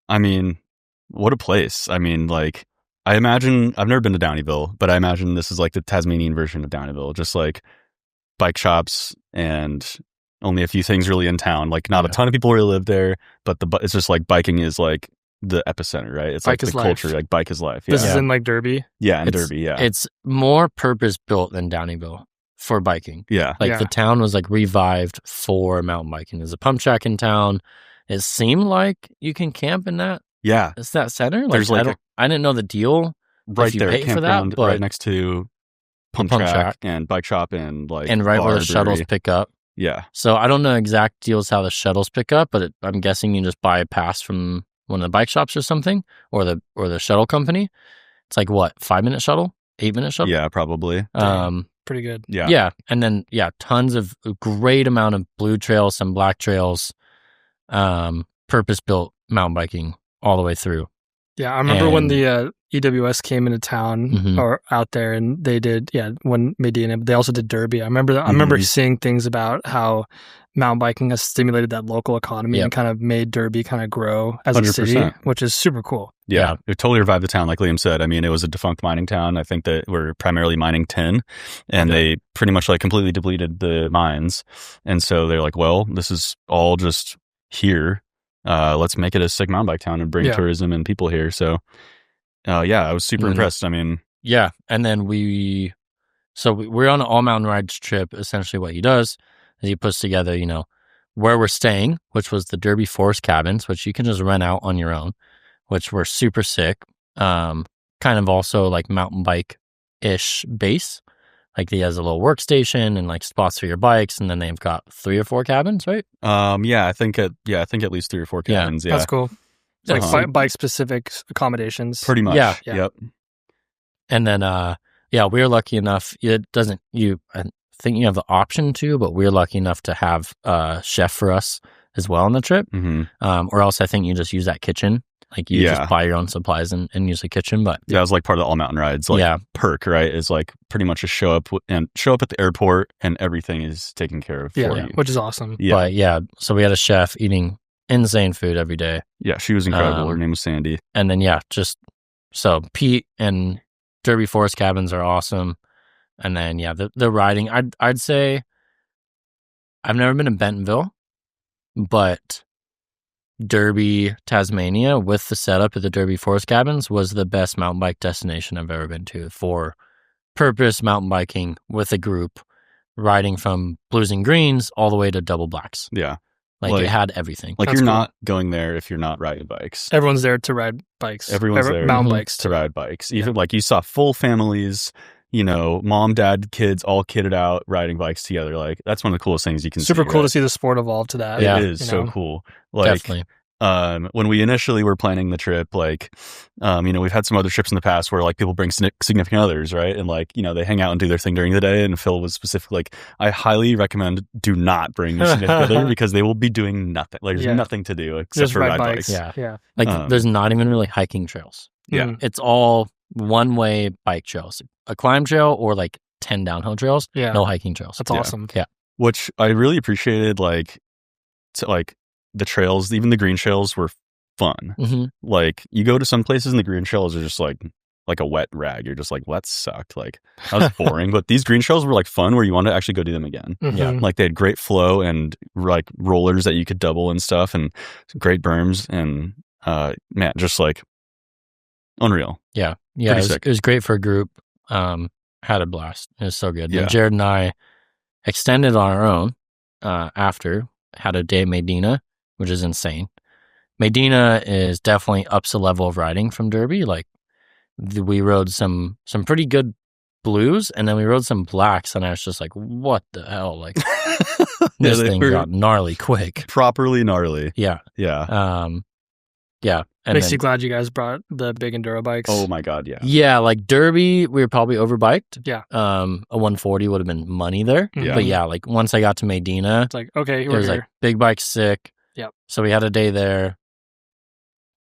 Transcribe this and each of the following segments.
I mean, what a place. I mean, like, I imagine, I've never been to Downeyville, but I imagine this is like the Tasmanian version of Downeyville, just like bike shops and only a few things really in town. Like, not a ton of people really live there, but it's just like biking is like the epicenter, right? It's Bike like is the life. culture, like bike is life. This is in like Derby. Yeah, in Derby, yeah. It's more purpose-built than Downeyville for biking. Yeah. Like the town was like revived for mountain biking. There's a pump track in town. It seemed like you can camp in that. Yeah. It's that center. Like, There's like I didn't know the deal. Right there, pay for that, right next to pump track and bike shop and like right where the shuttles pick up. Yeah. So I don't know exact deals how the shuttles pick up, but I'm guessing you just buy a pass from one of the bike shops or something, or the shuttle company. It's like what, 5-minute shuttle, 8-minute shuttle? Yeah, probably. Pretty good. Yeah. Yeah. And then tons of a great amount of blue trails, some black trails, purpose built mountain biking all the way through. Yeah, I remember when the EWS came into town or out there, and they did when Medina, but they also did Derby. I remember seeing things about how mountain biking has stimulated that local economy and kind of made Derby kind of grow as 100%. A city, which is super cool. Yeah, it totally revived the town, like Liam said. I mean, it was a defunct mining town. I think that we're primarily mining tin, and they pretty much like completely depleted the mines. And so they're like, well, this is all just here. Let's make it a sick mountain bike town and bring tourism and people here. So, I was super impressed. I mean, yeah. And then we're on an all mountain rides trip. Essentially what he does is he puts together, where we're staying, which was the Derby Forest cabins, which you can just rent out on your own, which were super sick. Kind of also like mountain bike-ish base. Like he has a little workstation and like spots for your bikes, and then they've got 3 or 4 cabins, right? I think at least 3 or 4 cabins. Yeah, that's cool. It's like bike specific accommodations. Pretty much. Yeah. Yep. And then we were lucky enough. I think you have the option to, but we're lucky enough to have a chef for us as well on the trip. Or else I think you just use that kitchen. Like you just buy your own supplies and use the kitchen. But that was like part of the all mountain rides. Like perk, right? Is like pretty much just show up at the airport and everything is taken care of for you. Which is awesome. Yeah. But so we had a chef eating insane food every day. Yeah, she was incredible. Her name was Sandy. And then so Pete and Derby Forest cabins are awesome. And then the riding, I'd say I've never been to Bentonville, but Derby, Tasmania, with the setup of the Derby Forest cabins, was the best mountain bike destination I've ever been to for purpose mountain biking with a group, riding from blues and greens all the way to double blacks. Yeah. Like it had everything. Like, that's you're not going there if you're not riding bikes. Everyone's there to ride bikes. Everyone's there mountain bikes to ride bikes. Even like you saw full families, mom, dad, kids, all kitted out riding bikes together. Like that's one of the coolest things you can see. Super cool to see the sport evolve to that. It is so cool. Like, definitely. When we initially were planning the trip, like, we've had some other trips in the past where like people bring significant others, right? And like, they hang out and do their thing during the day. And Phil was specifically like, I highly recommend do not bring your significant other because they will be doing nothing. Like there's nothing to do except just for ride bikes. Yeah. Like there's not even really hiking trails. Yeah. It's all one-way bike trails, a climb trail or like 10 downhill trails. Yeah. No hiking trails. That's awesome. Yeah. Which I really appreciated, the trails, even the green trails were fun. Like you go to some places and the green trails are just like a wet rag. You're just like, well, that sucked. Like that was boring. But these green trails were like fun where you want to actually go do them again. Yeah. Like they had great flow and like rollers that you could double and stuff and great berms and man, just like unreal. Yeah. It was great for a group. Had a blast. It was so good. Yeah. And Jared and I extended on our own after, had a day at Medina, which is insane. Medina is definitely ups the level of riding from Derby. Like we rode some pretty good blues and then we rode some blacks and I was just like, what the hell? Like this thing got gnarly quick. Properly gnarly. Yeah. Yeah. Yeah. And Makes you glad you guys brought the big enduro bikes. Oh my God, yeah. Yeah, like Derby, we were probably overbiked. Yeah. A 140 would have been money there. Yeah. But yeah, like once I got to Medina, it's like, okay, it was like big bike sick. Yep. So we had a day there.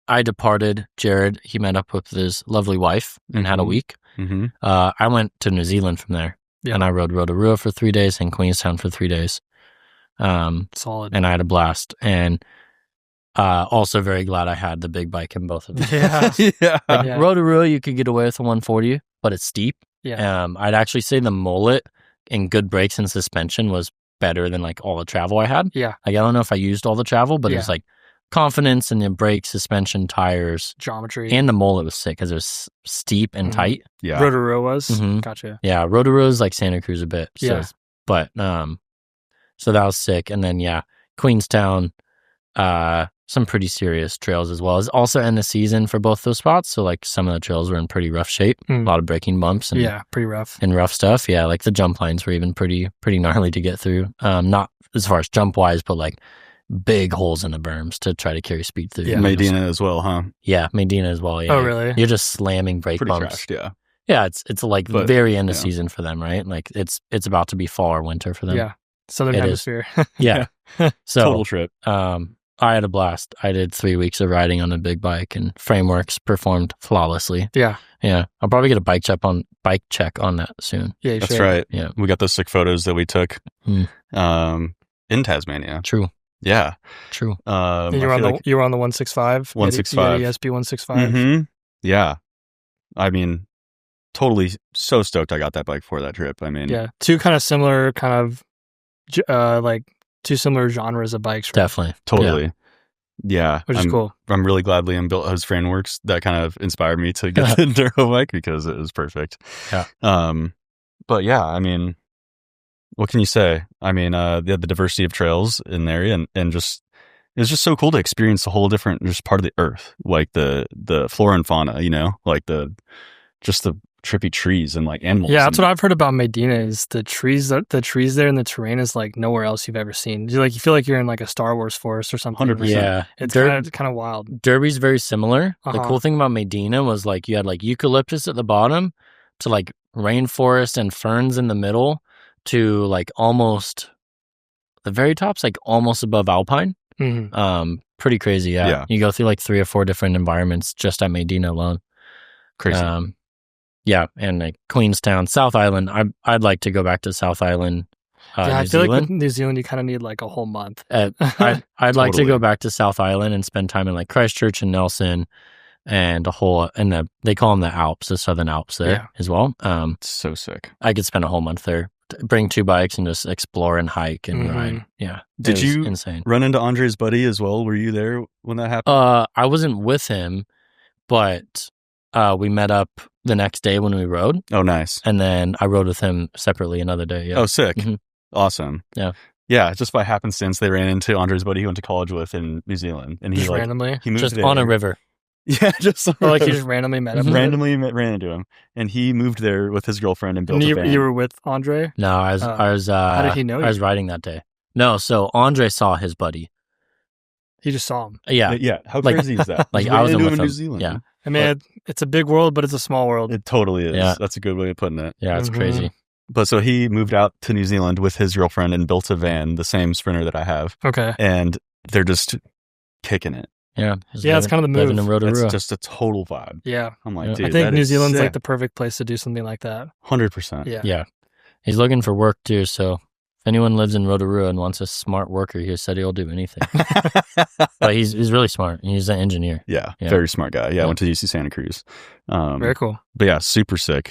I departed. Jared, he met up with his lovely wife and had a week. I went to New Zealand from there. Yeah. And I rode Rotorua for 3 days and Queenstown for 3 days. Solid. And I had a blast. And Also very glad I had the big bike in both of them. Yeah. Yeah. Like Yeah. Rotorua, you could get away with a 140, but it's steep. Yeah. I'd actually say the mullet in good brakes and suspension was better than like all the travel I had. Yeah. Like I don't know if I used all the travel, but it was like confidence in the brake, suspension, tires, Geometry. and the mullet was sick because it was steep and tight. Yeah. Rotorua was. Mhm. Gotcha. Yeah, Rotorua is like Santa Cruz a bit. So Yeah. but so that was sick. And then Queenstown, some pretty serious trails as well. It's also end of season for both those spots. So like some of the trails were in pretty rough shape. A lot of braking bumps and pretty rough. and rough stuff. Yeah, like the jump lines were even pretty gnarly to get through. Not as far as jump wise, but like big holes in the berms to try to carry speed through. Yeah. Medina as well, huh? Yeah, Medina as well. Yeah. Oh, really? You're just slamming brake Pretty bumps. trashed, yeah. Yeah, it's like very end of yeah. season for them, right? Like it's about to be fall or winter for them. Yeah. Southern It Hemisphere. Yeah. So Total trip. I had a blast. I did 3 weeks of riding on a big bike, and frameworks performed flawlessly. Yeah. Yeah, I'll probably get a bike check on that soon. Yeah, you That's should. right. Yeah. We got those sick photos that we took in Tasmania. True. Yeah. True. And you were on the 165? 165. ESP 165. Mm-hmm. Yeah. I mean, totally so stoked I got that bike for that trip. I mean, Yeah. Two kind of similar like two similar genres of bikes. Right? Definitely. totally. Yeah. Which is cool. I'm really glad Liam built his frameworks. That kind of inspired me to get the enduro bike because it was perfect. Yeah. But yeah, I mean, what can you say? I mean, they had the diversity of trails in there and just, it was just so cool to experience the whole different just part of the earth, like the flora and fauna, you know, like the trippy trees and like animals. Yeah, that's what I've heard about Medina is the trees there and the terrain is like nowhere else you've ever seen. You feel like you're in like a Star Wars forest or something. 100%. Yeah. It's kind of wild. Derby's very similar. The Uh-huh. cool thing about Medina was like you had like eucalyptus at the bottom to like rainforest and ferns in the middle to like almost the very top's like almost above alpine. Mm-hmm. Pretty crazy. Yeah. You go through like 3 or 4 different environments just at Medina alone. Crazy. Yeah, and like Queenstown, South Island. I'd like to go back to South Island. I feel like with New Zealand, you kind of need like a whole month. I'd like to go back to South Island and spend time in like Christchurch and Nelson, and they call them the Alps, the Southern Alps there as well. So sick. I could spend a whole month there, bring 2 bikes and just explore and hike and ride. Yeah, Did you insane run into Andre's buddy as well? Were you there when that happened? I wasn't with him, but we met up the next day when we rode. Oh, nice. And then I rode with him separately another day. Yeah. Oh, sick. Mm-hmm. Awesome. Yeah. Yeah, just by happenstance, they ran into Andre's buddy he went to college with in New Zealand. And he just randomly? He moved just there. on a river. Yeah, just or like you just randomly met him? Ran into him. And he moved there with his girlfriend and built a van. You were with Andre? No, I was how did he know you? I was riding that day. No, so Andre saw his buddy. He just saw him. Yeah. Yeah. How crazy is that? Like I was in with New him. Zealand. Yeah. I mean, it's a big world, but it's a small world. It totally is. Yeah. That's a good way of putting it. Yeah, it's crazy. But so he moved out to New Zealand with his girlfriend and built a van, the same Sprinter that I have. Okay. And they're just kicking it. Yeah. It's kind of the move. Living in Rotorua. It's just a total vibe. Yeah. I'm like, dude, I think New Zealand's sick. like the perfect place to do something like that. 100%. Yeah. Yeah. He's looking for work too, so if anyone lives in Rotorua and wants a smart worker, he said he'll do anything. But he's really smart. He's an engineer. Yeah, very smart guy. Yeah, I went to UC Santa Cruz. Very cool. But yeah, super sick.